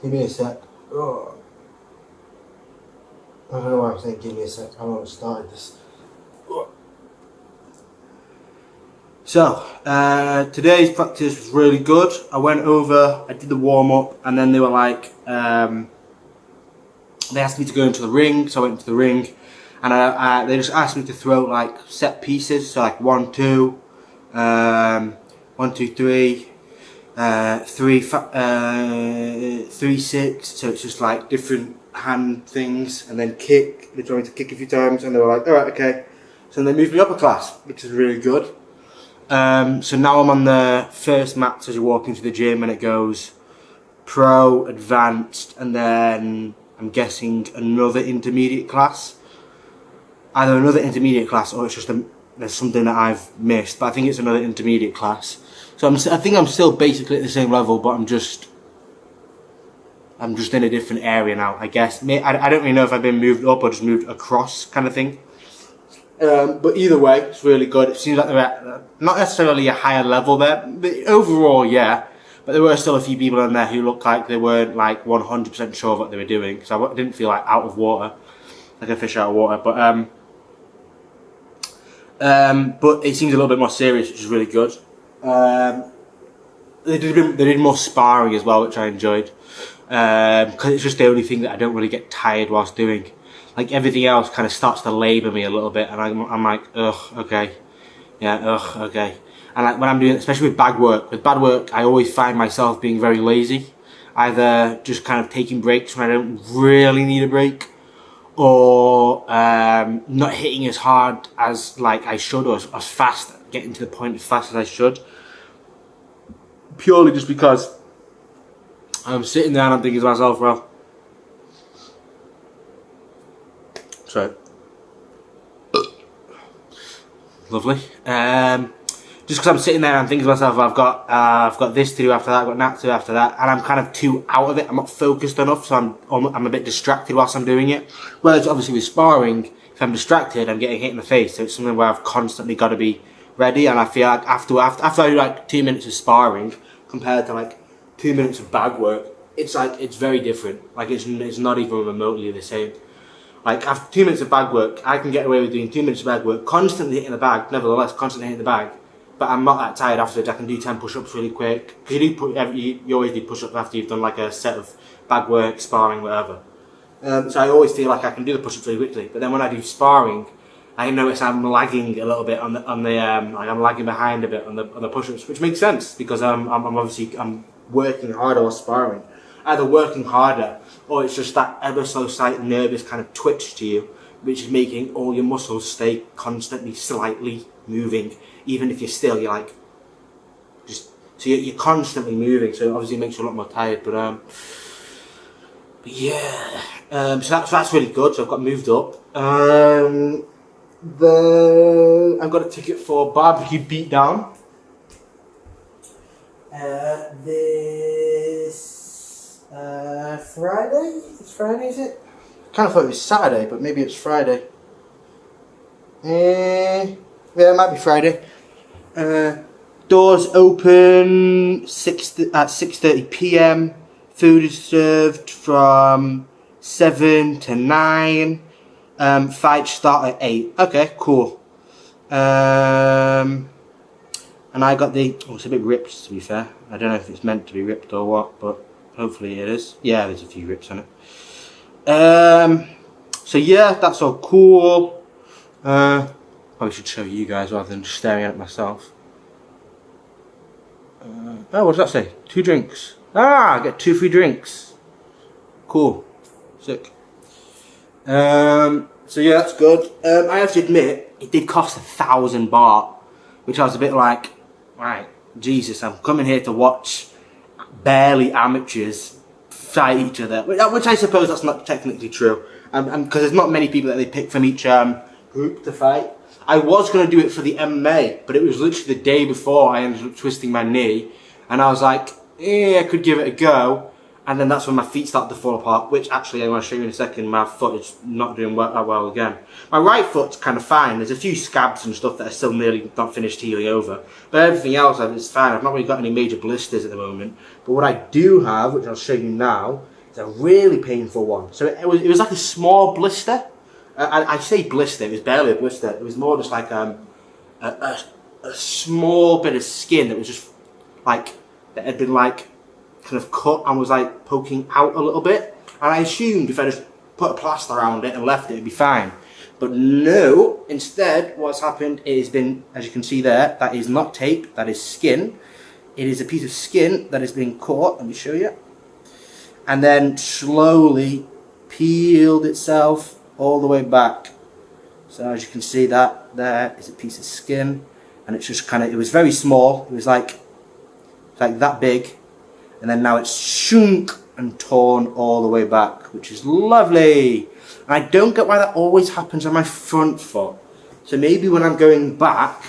Give me a sec. Oh. I don't know why I'm saying give me a sec. I haven't started this. So, today's practice was really good. I went over, I did the warm-up, and then they were like, they asked me to go into the ring, so I went into the ring, and they just asked me to throw like set pieces, so like 1, 2, 1, 2, 3, 3, 6, so it's just like different hand things, and then kick. They told me to kick a few times, and they were like, alright, okay. So then they moved me up a class, which is really good. So now I'm on the first mats as you walk into the gym, and it goes pro, advanced, and then I'm guessing another intermediate class. Either another intermediate class, or it's just there's something that I've missed, but I think it's another intermediate class. So I think I'm still basically at the same level, but I'm just in a different area now, I guess. I don't really know if I've been moved up or just moved across, kind of thing. But either way, it's really good. It seems like they're at not necessarily a higher level there, but overall, yeah. But there were still a few people in there who looked like they weren't like 100% sure of what they were doing. So I didn't feel like out of water, like a fish out of water. But it seems a little bit more serious, which is really good. They did more sparring as well, which I enjoyed. Because it's just the only thing that I don't really get tired whilst doing. Like everything else kind of starts to labour me a little bit, and I'm like, ugh, okay, yeah, ugh, okay. And like when I'm doing, especially with bag work, I always find myself being very lazy, either just kind of taking breaks when I don't really need a break, or not hitting as hard as like I should, or as fast, getting to the point as fast as I should. Purely just because I'm sitting there and I'm thinking to myself, well, sorry. Lovely. Just because I'm sitting there and I'm thinking to myself, I've got this to do after that, I've got that to do after that, and I'm kind of too out of it. I'm not focused enough, so I'm a bit distracted whilst I'm doing it. Whereas obviously with sparring, if I'm distracted, I'm getting hit in the face. So it's something where I've constantly got to be ready, and I feel like after I do like 2 minutes of sparring compared to like 2 minutes of bag work, it's very different. Like it's not even remotely the same. Like after 2 minutes of bag work, I can get away with doing 2 minutes of bag work, constantly hitting the bag, nevertheless, constantly hitting the bag. But I'm not that tired afterwards. I can do 10 push-ups really quick. You always do push-ups after you've done like a set of bag work, sparring, whatever. So I always feel like I can do the push-ups really quickly. But then when I do sparring, I notice I'm lagging a little bit like I'm lagging behind a bit on the push-ups, which makes sense because I'm obviously working harder or sparring. Either working harder, or it's just that ever so slight nervous kind of twitch to you, which is making all your muscles stay constantly slightly moving, even if you're like so you're constantly moving. So it obviously makes you a lot more tired. But yeah, so that's really good. So I've got moved up. I've got a ticket for barbecue beatdown. This Friday? It's Friday, is it? I kind of thought it was Saturday, but maybe it's Friday. Yeah, it might be Friday. Doors open at 6:30 PM. Food is served from 7 to 9. Fights start at 8. Okay, cool. And I got it's a bit ripped, to be fair. I don't know if it's meant to be ripped or what, but hopefully it is. Yeah, there's a few rips on it. So yeah, that's all cool. Probably should show you guys rather than just staring at it myself. Oh, what does that say? 2 drinks. Ah, I get 2 free drinks. Cool. Sick. So yeah, that's good. I have to admit, it did cost 1,000 baht, which I was a bit like, right, Jesus, I'm coming here to watch barely amateurs fight each other, which I suppose that's not technically true, because there's not many people that they pick from each group to fight. I was going to do it for the MMA, but it was literally the day before I ended up twisting my knee, and I was like, I could give it a go, and then that's when my feet start to fall apart, which actually I'm going to show you in a second. My foot is not doing well again. My right foot's kind of fine. There's a few scabs and stuff that are still nearly not finished healing over, but everything else is fine. I've not really got any major blisters at the moment, but what I do have, which I'll show you now, is a really painful one. So it was like a small blister. I say blister, it was barely a blister. It was more just like a small bit of skin that was just like, that had been like kind of cut and was like poking out a little bit, and I assumed if I just put a plaster around it and left it, it'd be fine. But no, instead what's happened is been, as you can see there, that is not tape, that is skin. It is a piece of skin that has been caught, let me show you, and then slowly peeled itself all the way back. So as you can see, that there is a piece of skin, and it's just kind of, it was very small, it was like that big, and then now it's shrunk and torn all the way back, which is lovely. And I don't get why that always happens on my front foot. So maybe when I'm going back,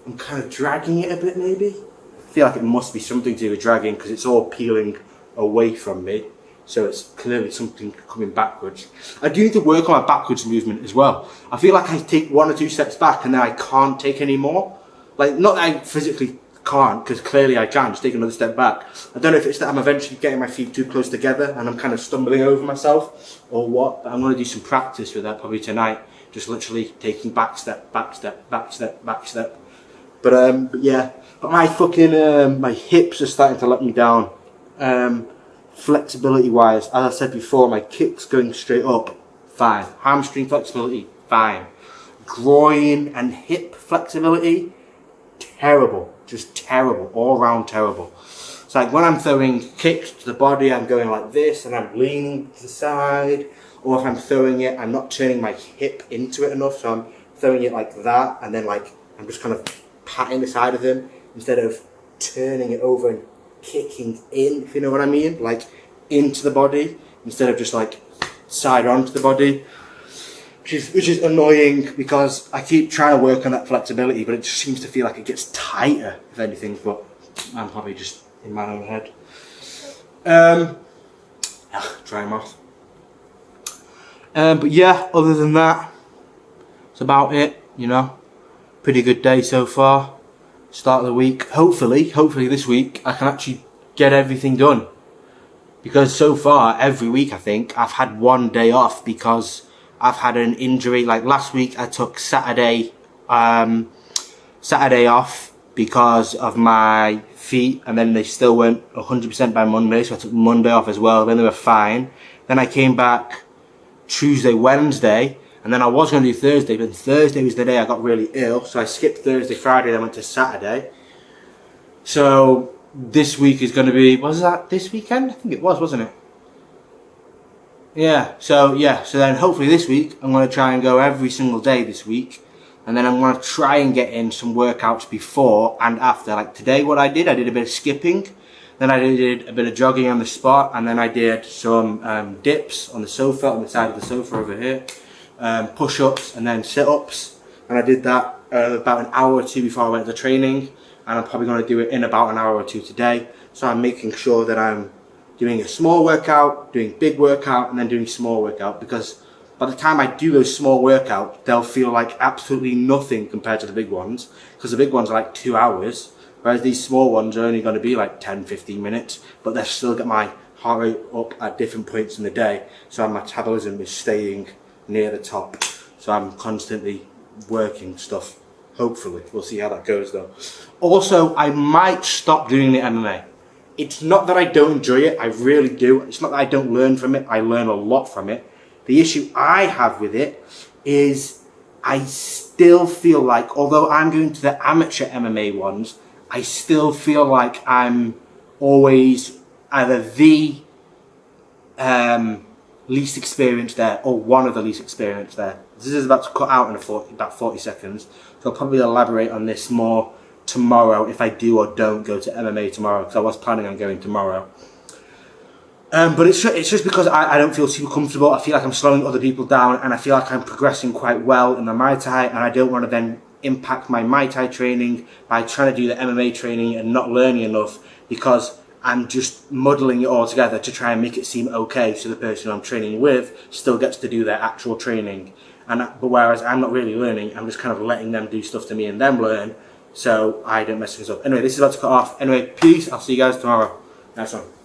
I'm kind of dragging it a bit maybe. I feel like it must be something to do with dragging, because it's all peeling away from me. So it's clearly something coming backwards. I do need to work on my backwards movement as well. I feel like I take 1 or 2 steps back and then I can't take any more. Like, not that I physically can't, because clearly I can, just take another step back. I don't know if it's that I'm eventually getting my feet too close together and I'm kind of stumbling over myself or what, but I'm going to do some practice with that probably tonight, just literally taking back step, back step, back step, back step. But yeah, but my fucking, my hips are starting to let me down. Flexibility wise, as I said before, my kicks going straight up, fine. Hamstring flexibility, fine. Groin and hip flexibility, terrible. Just terrible, all round terrible. It's like when I'm throwing kicks to the body, I'm going like this and I'm leaning to the side, or if I'm throwing it, I'm not turning my hip into it enough, so I'm throwing it like that, and then like I'm just kind of patting the side of them instead of turning it over and kicking in, if you know what I mean, like into the body instead of just like side onto the body. Which is annoying, because I keep trying to work on that flexibility, but it just seems to feel like it gets tighter, if anything, but I'm probably just in my own head. Dry mouth. But yeah, other than that, that's about it, you know. Pretty good day so far. Start of the week. Hopefully this week I can actually get everything done. Because so far, every week I think, I've had 1 day off because I've had an injury. Like last week I took Saturday off because of my feet, and then they still weren't 100% by Monday, so I took Monday off as well. Then they were fine. Then I came back Tuesday, Wednesday, and then I was going to do Thursday, but Thursday was the day I got really ill, so I skipped Thursday, Friday, then went to Saturday. So this week is going to be, was that this weekend? I think it was, wasn't it? Yeah, so then hopefully this week I'm going to try and go every single day this week, and then I'm going to try and get in some workouts before and after. Like today, what I did a bit of skipping, then I did a bit of jogging on the spot, and then I did some dips on the sofa, on the side of the sofa over here, push-ups and then sit-ups, and I did that about an hour or 2 before I went to training, and I'm probably going to do it in about an hour or 2 today. So I'm making sure that I'm doing a small workout, doing big workout, and then doing small workout, because by the time I do those small workouts, they'll feel like absolutely nothing compared to the big ones, because the big ones are like 2 hours, whereas these small ones are only going to be like 10-15 minutes, but they'll still get my heart rate up at different points in the day, so my metabolism is staying near the top, so I'm constantly working stuff. Hopefully, we'll see how that goes though. Also, I might stop doing the MMA. It's not that I don't enjoy it, I really do. It's not that I don't learn from it, I learn a lot from it. The issue I have with it is I still feel like, although I'm going to the amateur MMA ones, I still feel like I'm always either the least experienced there or one of the least experienced there. This is about to cut out in about 40 seconds, so I'll probably elaborate on this more tomorrow if I do or don't go to MMA tomorrow, because I was planning on going tomorrow. But it's just because I don't feel super comfortable. I feel like I'm slowing other people down, and I feel like I'm progressing quite well in the Muay Thai, and I don't want to then impact my Muay Thai training by trying to do the MMA training and not learning enough, because I'm just muddling it all together to try and make it seem okay, so the person I'm training with still gets to do their actual training. But whereas I'm not really learning, I'm just kind of letting them do stuff to me and them learn, so I don't mess things up. Anyway, this is about to cut off. Anyway, peace. I'll see you guys tomorrow. Nice one.